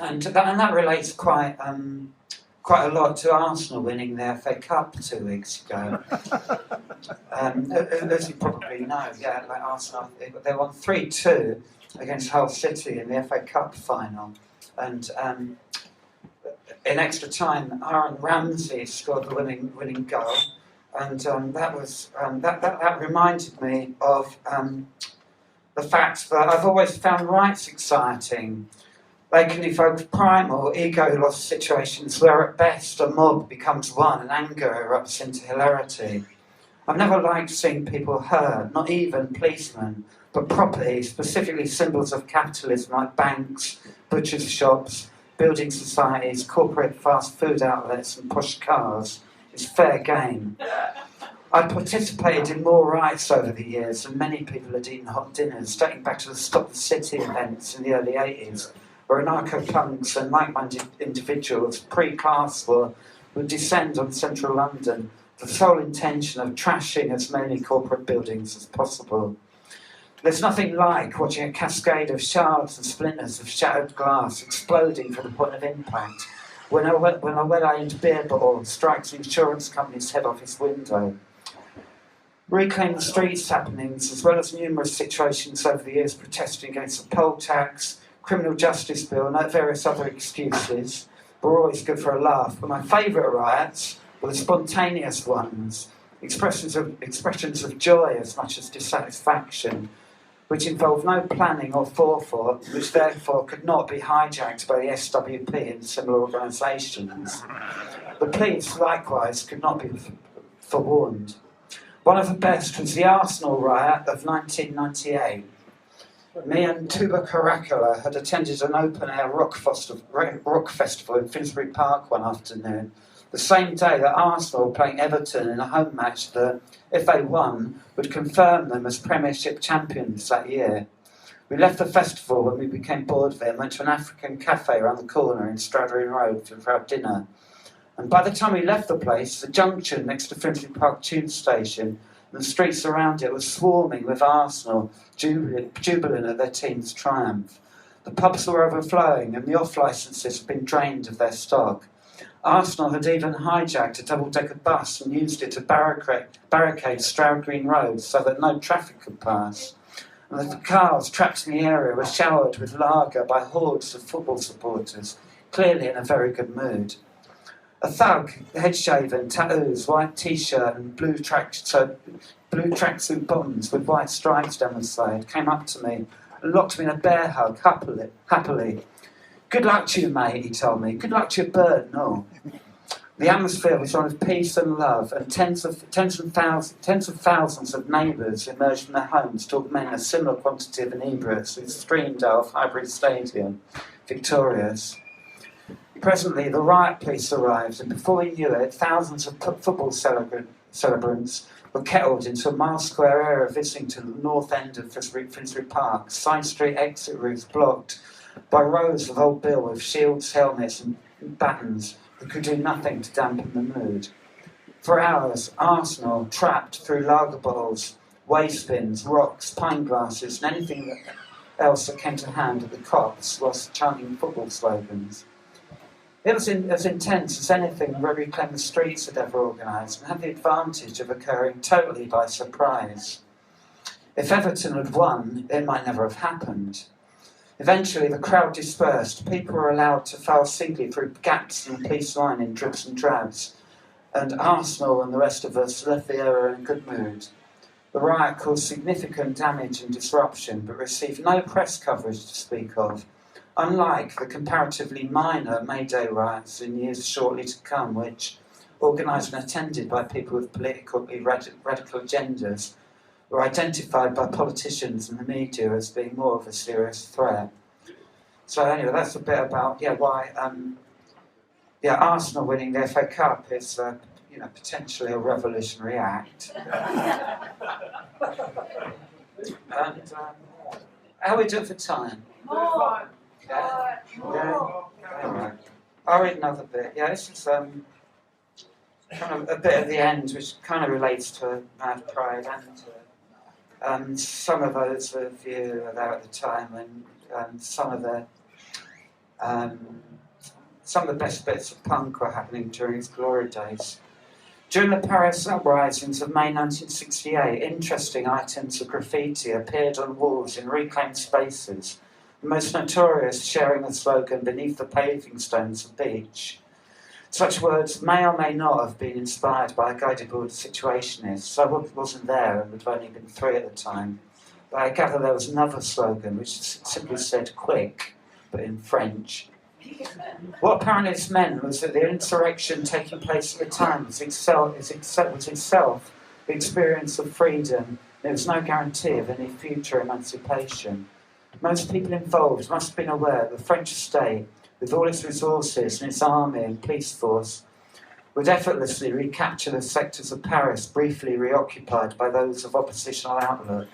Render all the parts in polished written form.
And that relates quite a lot to Arsenal winning the FA Cup 2 weeks ago. As you probably know, yeah, like Arsenal, they won 3-2 against Hull City in the FA Cup final, and in extra time, Aaron Ramsey scored the winning goal, and that reminded me of the fact that I've always found rights exciting. They can evoke primal, ego-lost situations where at best a mob becomes one and anger erupts into hilarity. I've never liked seeing people hurt, not even policemen, but property, specifically symbols of capitalism like banks, butchers' shops, building societies, corporate fast food outlets and posh cars, is fair game. I've participated in more rights over the years than many people had eaten hot dinners, dating back to the Stop the City events in the early 80s, where anarcho-punks and like-minded individuals pre-class war would descend on central London with the sole intention of trashing as many corporate buildings as possible. There's nothing like watching a cascade of shards and splinters of shattered glass exploding from the point of impact when a well-aimed beer bottle strikes the insurance company's head office window. Reclaim the Streets happenings, as well as numerous situations over the years protesting against the poll tax, criminal justice bill and various other excuses, were always good for a laugh. But my favourite riots were the spontaneous ones, expressions of joy as much as dissatisfaction, which involved no planning or forethought, which therefore could not be hijacked by the SWP and similar organisations. The police, likewise, could not be forewarned. One of the best was the Arsenal riot of 1998. Me and Tuba Caracalla had attended an open-air rock festival in Finsbury Park one afternoon, the same day that Arsenal were playing Everton in a home match that, if they won, would confirm them as Premiership champions that year. We left the festival when we became bored of it and went to an African cafe around the corner in Stradbroke Road for our dinner. And by the time we left the place, the junction next to Finsbury Park tube station and the streets around it were swarming with Arsenal, jubilant at their team's triumph. The pubs were overflowing and the off-licences had been drained of their stock. Arsenal had even hijacked a double-decker bus and used it to barricade Stroud Green Road so that no traffic could pass. And the cars trapped in the area were showered with lager by hordes of football supporters, clearly in a very good mood. A thug, head-shaven, tattoos, white t-shirt and blue tracksuit bottoms with white stripes down the side, came up to me and locked me in a bear hug, happily. "Good luck to you, mate," he told me. "Good luck to your bird and all." The atmosphere was one of peace and love, and tens of thousands of neighbours emerged from their homes to augment a similar quantity of inebriates who streamed out of Highbury Stadium, victorious. Presently, the riot police arrived, and before we knew it, thousands of football celebrants were kettled into a mile-square area of Islington, the north end of Finsbury Park, side street exit routes blocked by rows of old Bill with shields, helmets and batons who could do nothing to dampen the mood. For hours, Arsenal trapped through lager bottles, waste bins, rocks, pint glasses and anything else that came to hand at the cops whilst chanting football slogans. It was as intense as anything Reclaim the Streets had ever organised and had the advantage of occurring totally by surprise. If Everton had won, it might never have happened. Eventually, the crowd dispersed. People were allowed to file singly through gaps in the police line in dribs and drabs, and Arsenal and the rest of us left the area in a good mood. The riot caused significant damage and disruption, but received no press coverage to speak of, unlike the comparatively minor May Day riots in years shortly to come, which, organised and attended by people with politically radical agendas, were identified by politicians and the media as being more of a serious threat. So anyway, that's a bit about why Arsenal winning the FA Cup is potentially a revolutionary act. And how are we doing for time? More. Yeah. All right. I'll read another bit. Yeah, this is kind of a bit at the end, which kind of relates to Mad Pride and some of those of you were there at the time, and some of the Some of the best bits of punk were happening during his glory days. During the Paris uprisings of May 1968, interesting items of graffiti appeared on walls in reclaimed spaces, the most notorious sharing the slogan "beneath the paving stones of beach." Such words may or may not have been inspired by a guided board situationist. I wasn't there and would have only been 3 at the time. But I gather there was another slogan which simply said "quick," but in French. What apparently this meant was that the insurrection taking place at the time was itself the experience of freedom. There was no guarantee of any future emancipation. Most people involved must have been aware that the French state, with all its resources and its army and police force, would effortlessly recapture the sectors of Paris briefly reoccupied by those of oppositional outlook.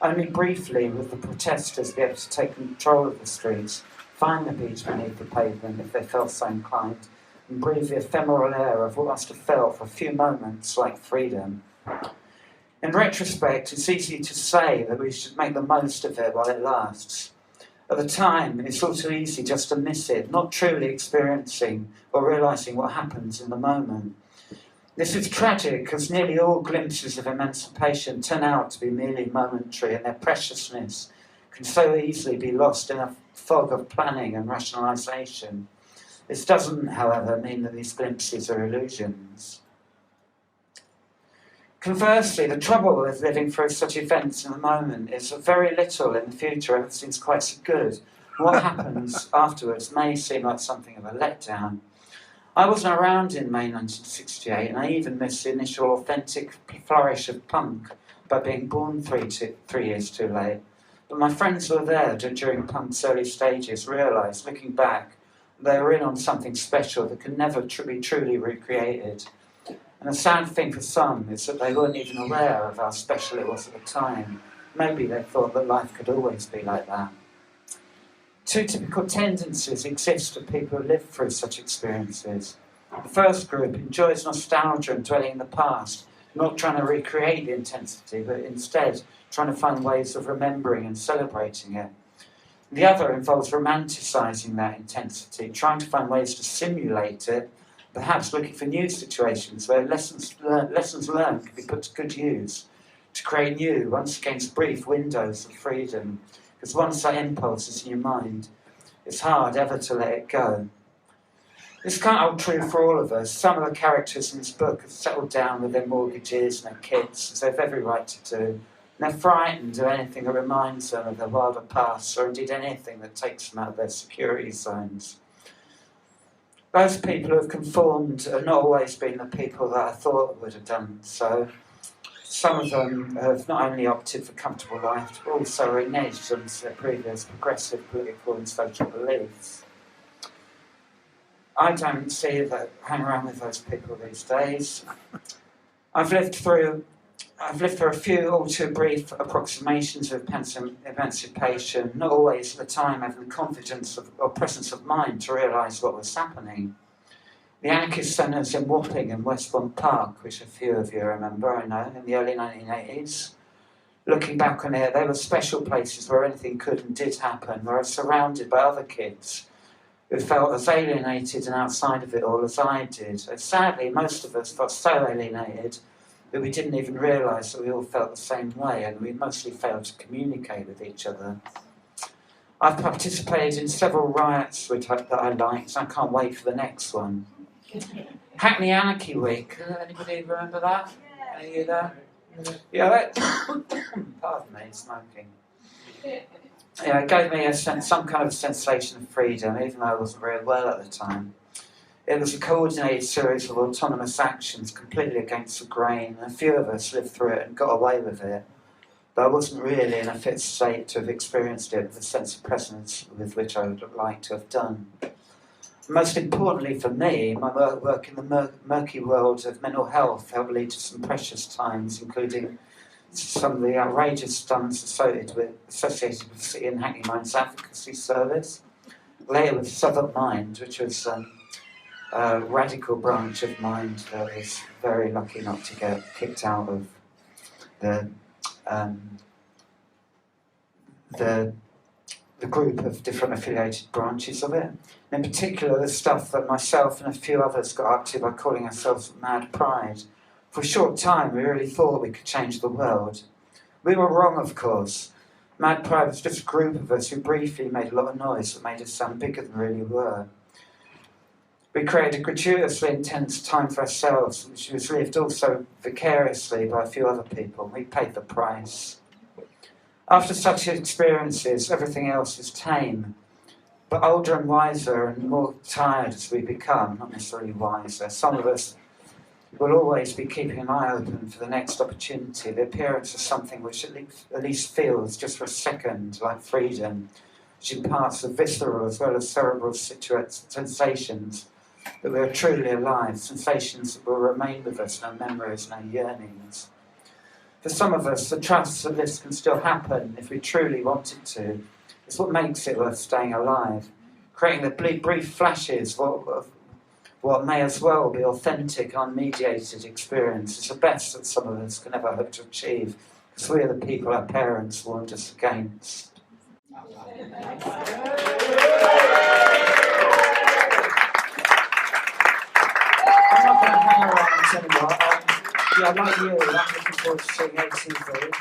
Only briefly would the protesters be able to take control of the streets, find the beach beneath the pavement if they felt so inclined, and breathe the ephemeral air of what must have felt for a few moments like freedom. In retrospect, it's easy to say that we should make the most of it while it lasts. At the time, it's all too easy just to miss it, not truly experiencing or realising what happens in the moment. This is tragic because nearly all glimpses of emancipation turn out to be merely momentary, and their preciousness can so easily be lost in a fog of planning and rationalisation. This doesn't, however, mean that these glimpses are illusions. Conversely, the trouble with living through such events in the moment is that very little in the future ever seems quite so good. What happens afterwards may seem like something of a letdown. I wasn't around in May 1968, and I even missed the initial authentic flourish of punk by being born 3 years too late. But my friends who were there during punk's early stages realised, looking back, they were in on something special that could never be truly recreated. And the sad thing for some is that they weren't even aware of how special it was at the time. Maybe they thought that life could always be like that. 2 typical tendencies exist for people who live through such experiences. The first group enjoys nostalgia and dwelling in the past, not trying to recreate the intensity, but instead trying to find ways of remembering and celebrating it. The other involves romanticising that intensity, trying to find ways to simulate it, perhaps looking for new situations where lessons learned can be put to good use, to create new, once again brief windows of freedom. Because once that impulse is in your mind, it's hard ever to let it go. This can't hold true for all of us. Some of the characters in this book have settled down with their mortgages and their kids, as they've every right to do. And they're frightened of anything that reminds them of their wilder past, or indeed anything that takes them out of their security zones. Those people who have conformed have not always been the people that I thought would have done so. Some of them have not only opted for comfortable life, but also reneged on their previous progressive political and social beliefs. I don't see that hang around with those people these days. I've lived through a few all too brief approximations of emancipation, not always at the time having the confidence or presence of mind to realise what was happening. The anarchist centres in Wapping and Westbourne Park, which a few of you remember, I know, in the early 1980s. Looking back on it, they were special places where anything could and did happen, where I was surrounded by other kids who felt as alienated and outside of it all as I did. And sadly, most of us felt so alienated that we didn't even realise that we all felt the same way, and we mostly failed to communicate with each other. I've participated in several riots that I liked, and I can't wait for the next one. Hackney Anarchy Week, anybody remember that? Any of you there? Yeah, pardon me, smoking. Yeah, it gave me some kind of sensation of freedom, even though I wasn't very well at the time. It was a coordinated series of autonomous actions completely against the grain, and a few of us lived through it and got away with it. But I wasn't really in a fit state to have experienced it with the sense of presence with which I would like to have done. Most importantly for me, my work in the murky world of mental health helped lead to some precious times, including some of the outrageous stunts associated with the City and Hackney Mines Advocacy Service. Later with Southwark Mind, which was a radical branch of Mind that was very lucky not to get kicked out of the the group of different affiliated branches of it. In particular, the stuff that myself and a few others got up to by calling ourselves Mad Pride. For a short time, we really thought we could change the world. We were wrong, of course. Mad Pride was just a group of us who briefly made a lot of noise that made us sound bigger than we really were. We created a gratuitously intense time for ourselves, which was lived also vicariously by a few other people. We paid the price. After such experiences, everything else is tame. But older and wiser and more tired as we become, not necessarily wiser, some of us will always be keeping an eye open for the next opportunity, the appearance of something which at least feels, just for a second, like freedom, which imparts the visceral as well as cerebral sensations that we are truly alive, sensations that will remain with us in our memories and our yearnings. For some of us, the trust that this can still happen if we truly want it to. It's what makes it worth staying alive, creating the brief flashes of what may as well be authentic, unmediated experience. It's the best that some of us can ever hope to achieve, because we are the people our parents warned us against. I'm not going to hang around anymore. Like you, I'm looking forward to seeing ATV.